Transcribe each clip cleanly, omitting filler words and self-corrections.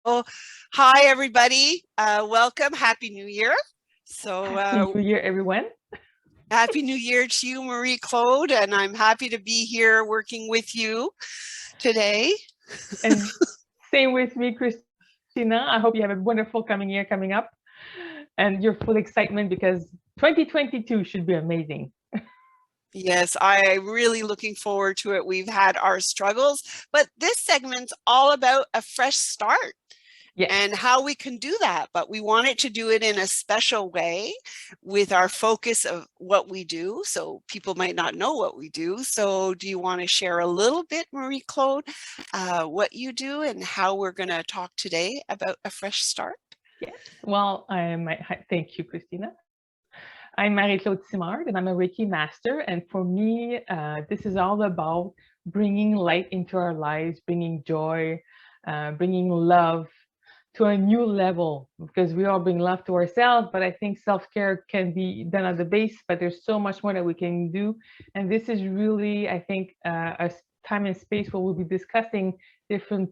Oh, hi everybody. Welcome. Happy New Year. So, Happy New Year, everyone. Happy New Year to you, Marie-Claude, and I'm happy to be here working with you today. And same with me, Christina. I hope you have a wonderful coming year coming up and you're full excitement because 2022 should be amazing. Yes, I'm really looking forward to it. We've had our struggles, but this segment's all about a fresh start Yes. and how we can do that. But we wanted to do it in a special way with our focus of what we do. So people might not know what we do. So do you want to share a little bit, Marie-Claude, what you do and how we're going to talk today about a fresh start? Yes. Well, thank you, Christina. I'm Marie-Claude Simard and I'm a Reiki master. And for me, this is all about bringing light into our lives, bringing joy, bringing love to a new level because we all bring love to ourselves. But I think self-care can be done at the base, but there's so much more that we can do. And this is really, I think, a time and space where we'll be discussing different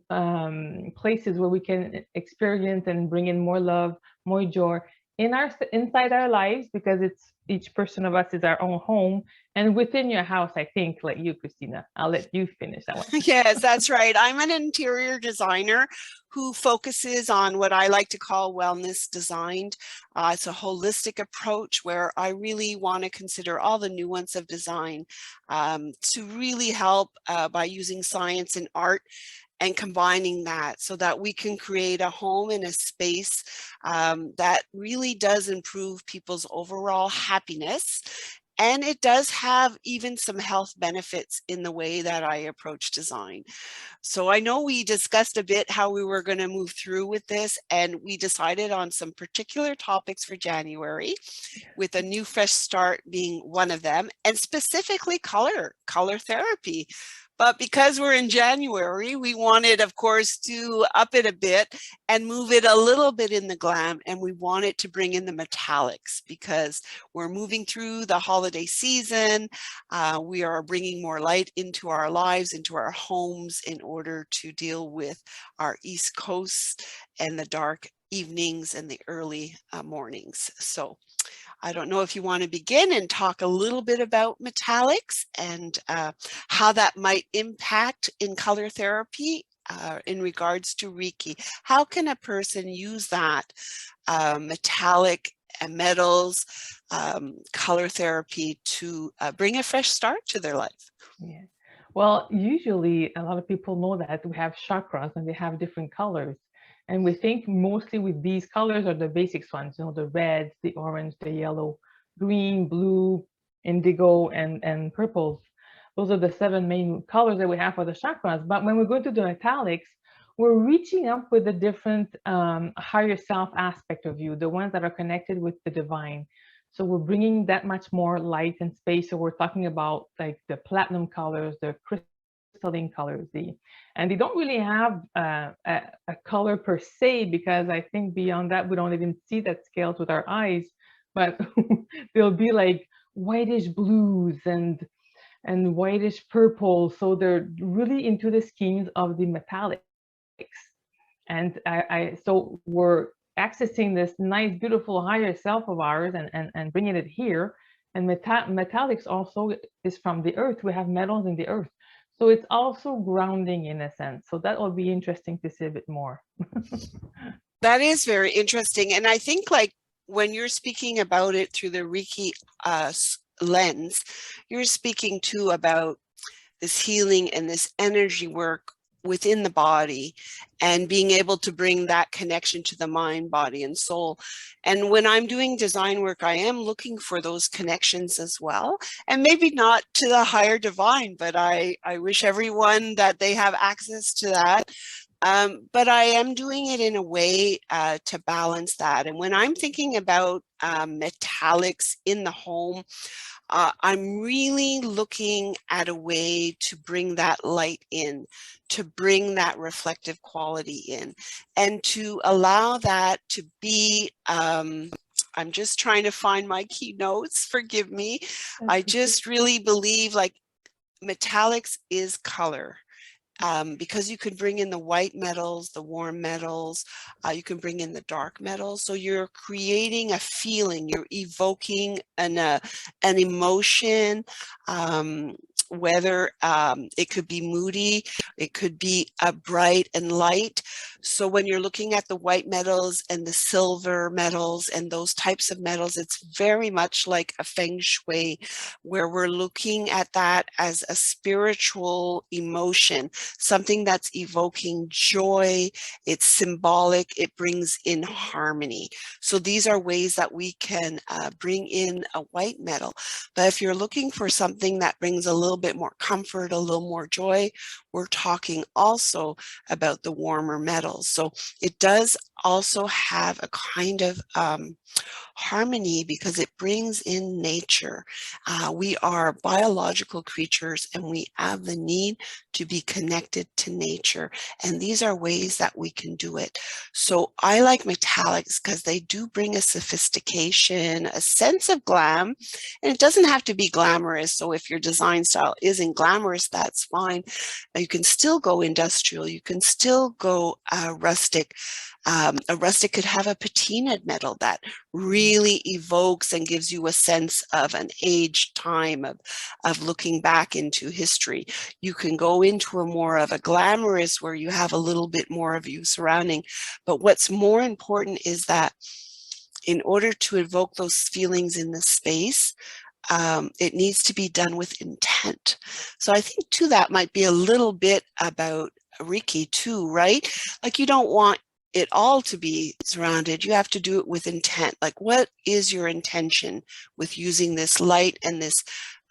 places where we can experience and bring in more love, more joy inside our lives because it's each person of us is our own home and within your house. I think, like you, Christina, I'll let you finish that one. Yes, that's right. I'm an interior designer who focuses on what I like to call wellness design. It's a holistic approach where I really want to consider all the nuance of design to really help by using science and art and combining that so that we can create a home and a space that really does improve people's overall happiness. And it does have even some health benefits in the way that I approach design. So I know we discussed a bit how we were going to move through with this, and we decided on some particular topics for January, with a new fresh start being one of them, and specifically color therapy. But because we're in January, we wanted, of course, to up it a bit and move it a little bit in the glam. And we wanted to bring in the metallics because we're moving through the holiday season. We are bringing more light into our lives, into our homes in order to deal with our East Coast and the dark evenings and the early mornings. So I don't know if you want to begin and talk a little bit about metallics and how that might impact in color therapy in regards to Reiki. How can a person use that metallic and metals color therapy to bring a fresh start to their life? Yeah. Well, usually a lot of people know that we have chakras and they have different colors. And we think mostly with these colors are the basics ones, the red, the orange, the yellow, green, blue, indigo, and purples. Those are the seven main colors that we have for the chakras. But when we go into the metallics, we're reaching up with a different higher self aspect of you, the ones that are connected with the divine. So we're bringing that much more light and space. So we're talking about like the platinum colors, the crystalline colors, and they don't really have a color per se, because I think beyond that, we don't even see that scales with our eyes, but they'll be like whitish blues and whitish purple. So they're really into the schemes of the metallics. So we're accessing this nice, beautiful higher self of ours and bringing it here. And metallics also is from the earth. We have metals in the earth. So it's also grounding in a sense. So that will be interesting to see a bit more. That is very interesting. And I think like when you're speaking about it through the Reiki lens, you're speaking too about this healing and this energy work within the body and being able to bring that connection to the mind, body, and soul. And when I'm doing design work, I am looking for those connections as well. And maybe not to the higher divine, but I wish everyone that they have access to that. But I am doing it in a way to balance that. And when I'm thinking about metallics in the home, I'm really looking at a way to bring that light in, to bring that reflective quality in, and to allow that to be, I'm just trying to find my keynotes, forgive me. I just really believe like metallics is color. because you could bring in the white metals, the warm metals, you can bring in the dark metals. So you're creating a feeling, you're evoking an emotion, whether it could be moody, it could be bright and light. So when you're looking at the white metals and the silver metals and those types of metals, it's very much like a feng shui, where we're looking at that as a spiritual emotion, something that's evoking joy, it's symbolic, it brings in harmony. So these are ways that we can bring in a white metal. But if you're looking for something that brings a little bit more comfort, a little more joy, we're talking also about the warmer metals. So it does also have a kind of harmony because it brings in nature. We are biological creatures and we have the need to be connected to nature. And these are ways that we can do it. So I like metallics because they do bring a sophistication, a sense of glam, and it doesn't have to be glamorous. So if your design style isn't glamorous, that's fine. You can still go industrial. You can still go rustic. A rustic could have a patinaed metal that really evokes and gives you a sense of an age time of looking back into history. You can go into a more of a glamorous where you have a little bit more of you surrounding. But what's more important is that in order to evoke those feelings in the space, it needs to be done with intent. So I think too that might be a little bit about Reiki too, right? Like you don't want it all to be surrounded. You have to do it with intent. Like what is your intention with using this light and this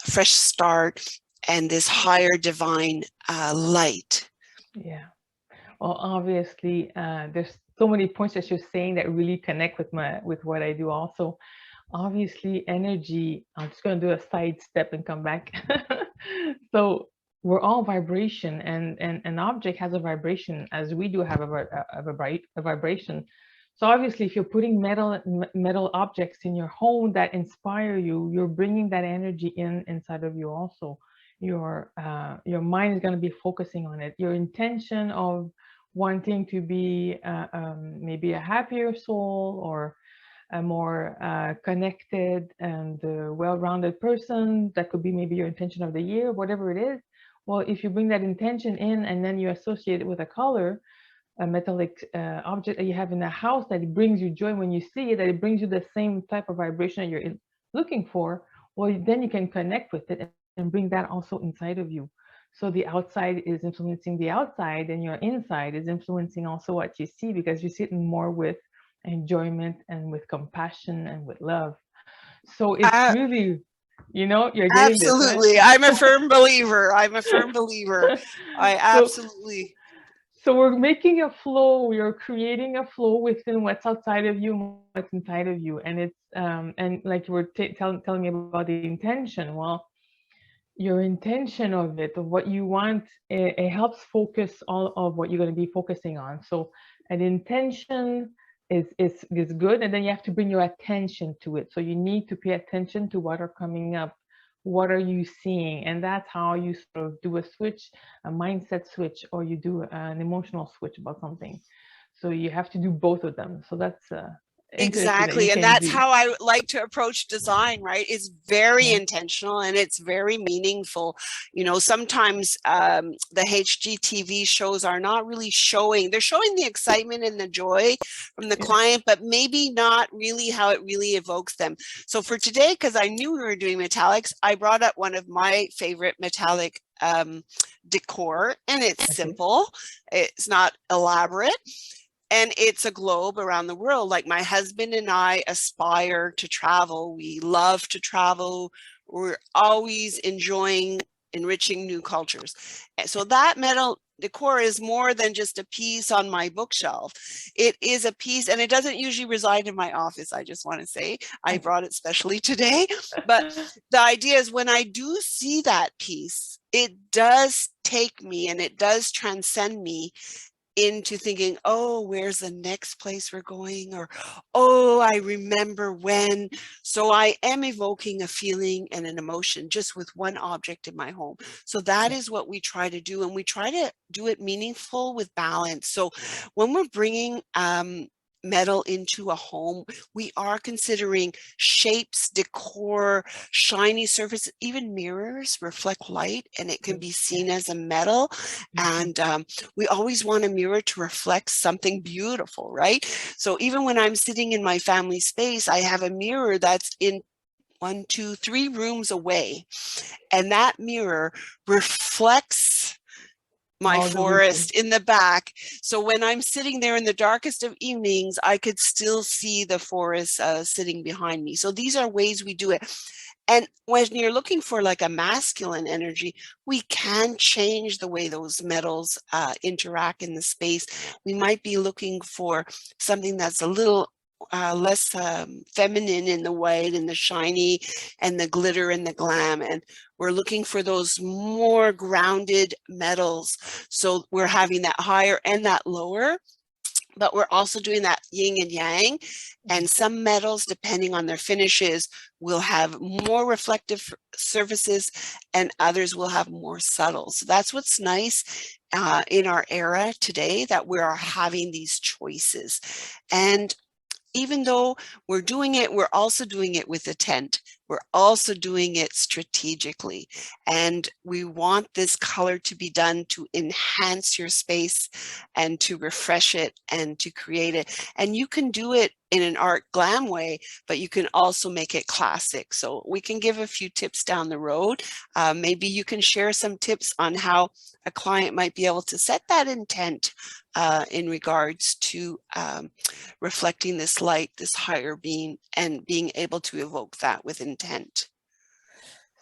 fresh start and this higher divine light? Yeah. Well, obviously, there's so many points that you're saying that really connect with what I do also. Obviously, energy, I'm just going to do a side step and come back. So we're all vibration, and an object has a vibration as we do have a vibration. So obviously, if you're putting metal objects in your home that inspire you, you're bringing that energy inside of you also. Your mind is going to be focusing on it. Your intention of wanting to be maybe a happier soul or a more connected and well-rounded person, that could be maybe your intention of the year, whatever it is. Well, if you bring that intention in and then you associate it with a color, a metallic object that you have in the house, that it brings you joy when you see it, that it brings you the same type of vibration that you're looking for, well, then you can connect with it and bring that also inside of you. So the outside is influencing the outside, and your inside is influencing also what you see, because you're sitting more with enjoyment and with compassion and with love. So it's really, you're getting this, right? Absolutely. I'm a firm believer. I'm a firm believer. I So absolutely. So we're making a flow. We are creating a flow within what's outside of you, and what's inside of you, and it's and like you were telling me about the intention. Well, your intention of it, of what you want, it helps focus all of what you're going to be focusing on. So an intention is good, and then you have to bring your attention to it. So you need to pay attention to what are coming up, what are you seeing, and that's how you sort of do a switch, a mindset switch, or you do an emotional switch about something. So you have to do both of them. So that's interesting that you Exactly. And can that's do. how I like to approach design, right? It's very Yeah. intentional and it's very meaningful. You know, sometimes the HGTV shows are not really showing, they're showing the excitement and the joy from the Yeah. client, but maybe not really how it really evokes them. So for today, because I knew we were doing metallics, I brought up one of my favorite metallic decor, and it's Okay. simple. It's not elaborate. And it's a globe around the world. Like my husband and I aspire to travel. We love to travel. We're always enjoying enriching new cultures. And so that metal decor is more than just a piece on my bookshelf. It is a piece, and it doesn't usually reside in my office. I just want to say I Okay. brought it specially today. But the idea is when I do see that piece, it does take me and it does transcend me into thinking, oh, where's the next place we're going? Or, oh, I remember when. So I am evoking a feeling and an emotion just with one object in my home. So that is what we try to do. And we try to do it meaningful with balance. So when we're bringing metal into a home, we are considering shapes, decor, shiny surface, even mirrors reflect light and it can be seen as a metal. And we always want a mirror to reflect something beautiful, right? So even when I'm sitting in my family space, I have a mirror that's in 1, 2, 3 rooms away. And that mirror reflects my forest in the back. So when I'm sitting there in the darkest of evenings, I could still see the forest sitting behind me. So these are ways we do it. And when you're looking for like a masculine energy, we can change the way those metals interact in the space. We might be looking for something that's a little less feminine in the white and the shiny and the glitter and the glam. And we're looking for those more grounded metals. So we're having that higher and that lower, but we're also doing that yin and yang. And some metals, depending on their finishes, will have more reflective surfaces and others will have more subtle. So that's what's nice in our era today, that we are having these choices. And even though we're doing it, we're also doing it with intent. We're also doing it strategically. And we want this color to be done to enhance your space and to refresh it and to create it. And you can do it in an art glam way, but you can also make it classic. So we can give a few tips down the road. Maybe you can share some tips on how a client might be able to set that intent in regards to reflecting this light, this higher being, and being able to evoke that with intent.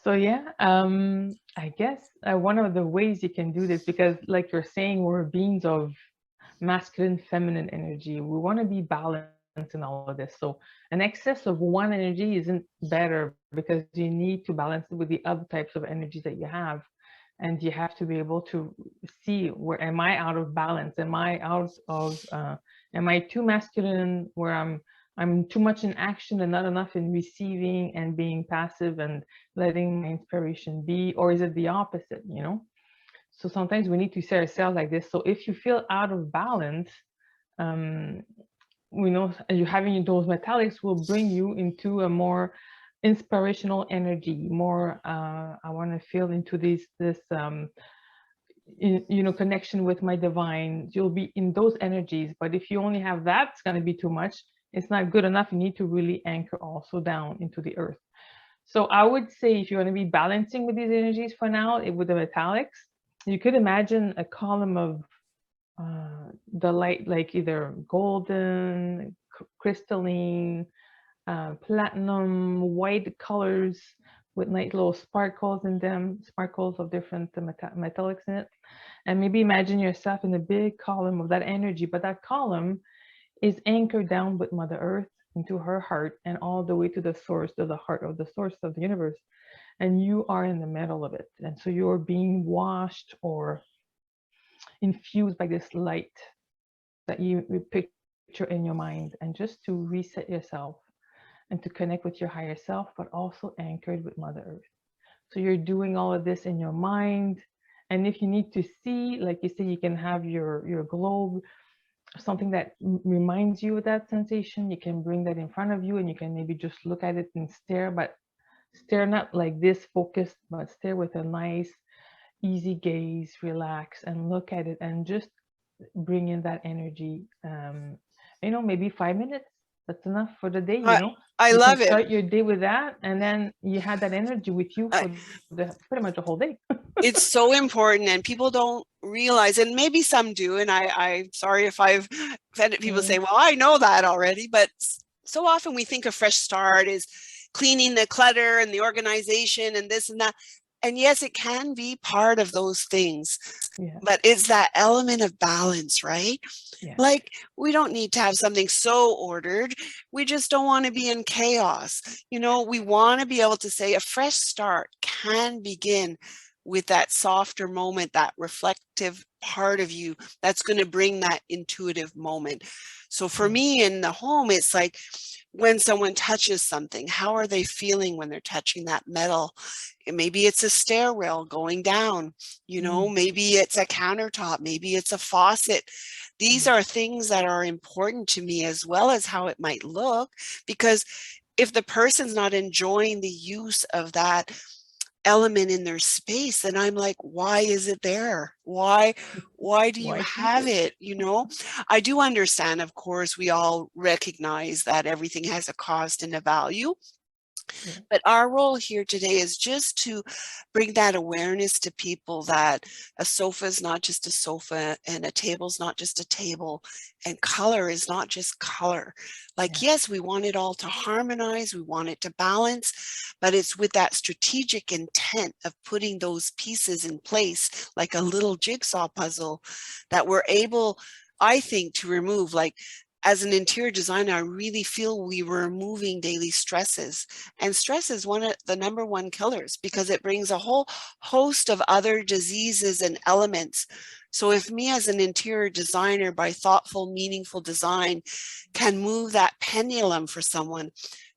So yeah, I guess one of the ways you can do this, because like you're saying, we're beings of masculine, feminine energy. We want to be balanced in all of this. So an excess of one energy isn't better, because you need to balance it with the other types of energies that you have. And you have to be able to see, where am I out of balance? Am I out of, am I too masculine, where I'm too much in action and not enough in receiving and being passive and letting my inspiration be? Or is it the opposite, you know? So sometimes we need to see ourselves like this. So if you feel out of balance, we know you having those metallics will bring you into a more inspirational energy, more I want to feel into this you know, connection with my divine. You'll be in those energies. But if you only have that, it's going to be too much. It's not good enough. You need to really anchor also down into the earth. So I would say, if you want to be balancing with these energies for now, with the metallics, you could imagine a column of the light, like either golden, crystalline, platinum, white colors with nice little sparkles in them, sparkles of different metallics in it. And maybe imagine yourself in a big column of that energy, but that column is anchored down with Mother Earth into her heart and all the way to the source, to the heart of the source of the universe. And you are in the middle of it. And so you're being washed or infused by this light that you picture in your mind, and just to reset yourself and to connect with your higher self, but also anchored with Mother Earth. So you're doing all of this in your mind. And if you need to see, like you say, you can have your globe, something that reminds you of that sensation. You can bring that in front of you and you can maybe just look at it and stare, but stare not like this focused, but stare with a nice, easy gaze, relax and look at it and just bring in that energy. You know, maybe 5 minutes, that's enough for the day, you know. I You love can it. start your day with that, and then you had that energy with you for pretty much the whole day. It's so important, and people don't realize, and maybe some do, and I'm sorry if I've offended people say, well, I know that already, but so often we think a fresh start is cleaning the clutter and the organization and this and that. And yes, it can be part of those things, but it's that element of balance, right? Like, we don't need to have something so ordered. We just don't want to be in chaos. You know, we want to be able to say a fresh start can begin with that softer moment, that reflective part of you that's going to bring that intuitive moment. So for me in the home, it's like when someone touches something, how are they feeling when they're touching that metal? Maybe it's a stairwell going down, you know, maybe it's a countertop, maybe it's a faucet. These are things that are important to me, as well as how it might look, because if the person's not enjoying the use of that element in their space, then I'm like, why is it there? Why do you Why keep have it? it? You know, I do understand, of course, we all recognize that everything has a cost and a value. Yeah. But our role here today is just to bring that awareness to people that a sofa is not just a sofa, and a table is not just a table, and color is not just color. Like, yes, we want it all to harmonize, we want it to balance, but it's with that strategic intent of putting those pieces in place, like a little jigsaw puzzle, that we're able, I think, to remove, like, as an interior designer, I really feel we were removing daily stresses. And stress is one of the number one killers, because it brings a whole host of other diseases and elements. So if me as an interior designer, by thoughtful, meaningful design, can move that pendulum for someone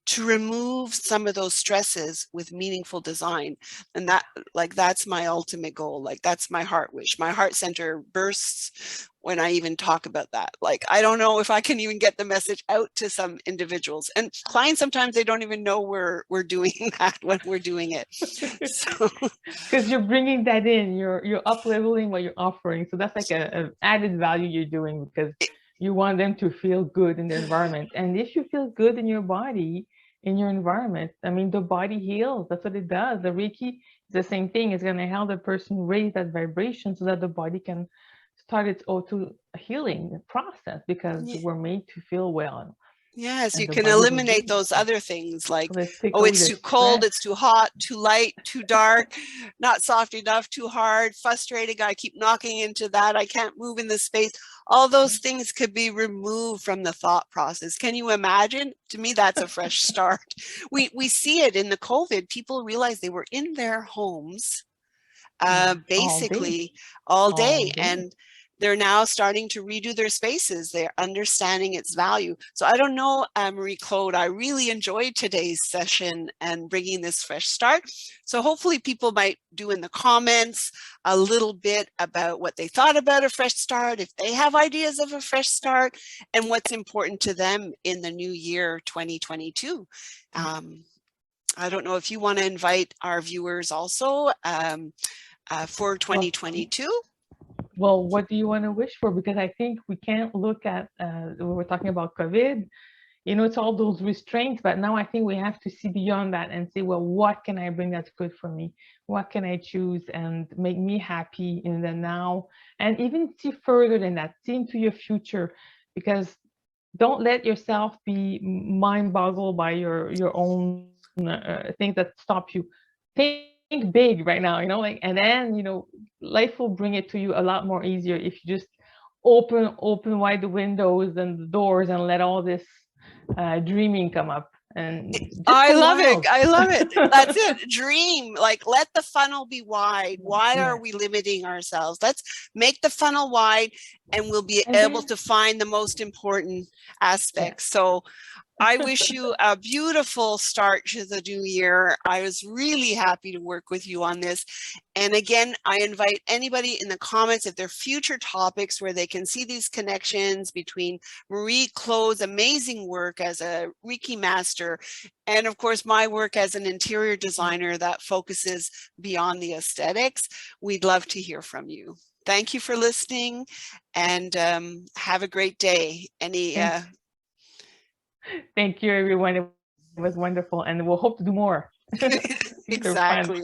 to remove some of those stresses with meaningful design, and that, like, that's my ultimate goal. Like, that's my heart wish. My heart center bursts when I even talk about that. Like, I don't know if I can even get the message out to some individuals and clients. Sometimes they don't even know we're doing that when we're doing it. So Because you're bringing that in, you're up leveling what you're offering. So that's like a added value you're doing, because you want them to feel good in the environment. And if you feel good in your body, in your environment, I mean, the body heals. That's what it does. The Reiki is the same thing. It's going to help the person raise that vibration so that the body can start its auto healing process, because yeah. we're made to feel well, Yes, and you the can body will eliminate do those it. other things, like, So let's take oh, away it's the too cold, stress. it's too hot, too light, too dark, not soft enough, too hard, frustrating, I keep knocking into that, I can't move in the space. All those things could be removed from the thought process. Can you imagine? To me, that's a fresh start. We see it in the COVID. People realized they were in their homes All day, basically all all day, day. and they're now starting to redo their spaces. They're understanding its value. So I don't know, Marie-Claude, I really enjoyed today's session and bringing this fresh start. So hopefully people might do in the comments a little bit about what they thought about a fresh start, if they have ideas of a fresh start, and what's important to them in the new year 2022. I don't know if you want to invite our viewers also for Well, 2022. well, what do you want to wish for? Because I think we can't look at, when we're talking about COVID, you know, it's all those restraints, but now I think we have to see beyond that and say, well, what can I bring that's good for me? What can I choose and make me happy in the now? And even see further than that, see into your future, because don't let yourself be mind boggled by your own things that stop you. Think big right now, you know, like, and then, you know, life will bring it to you a lot more easier if you just open wide the windows and the doors and let all this dreaming come up, and just I go love it. wild. I love it. That's it. Dream. Like, let the funnel be wide. Why Yeah. are we limiting ourselves? Let's make the funnel wide, and we'll be And able then, to find the most important yeah. aspects. So I wish you a beautiful start to the new year. I was really happy to work with you on this. And again, I invite anybody in the comments, if there are future topics where they can see these connections between Marie-Claude's amazing work as a Reiki master, and of course, my work as an interior designer that focuses beyond the aesthetics. We'd love to hear from you. Thank you for listening, and have a great day. Thank you, everyone. It was wonderful, and we'll hope to do more. These are fun. Exactly.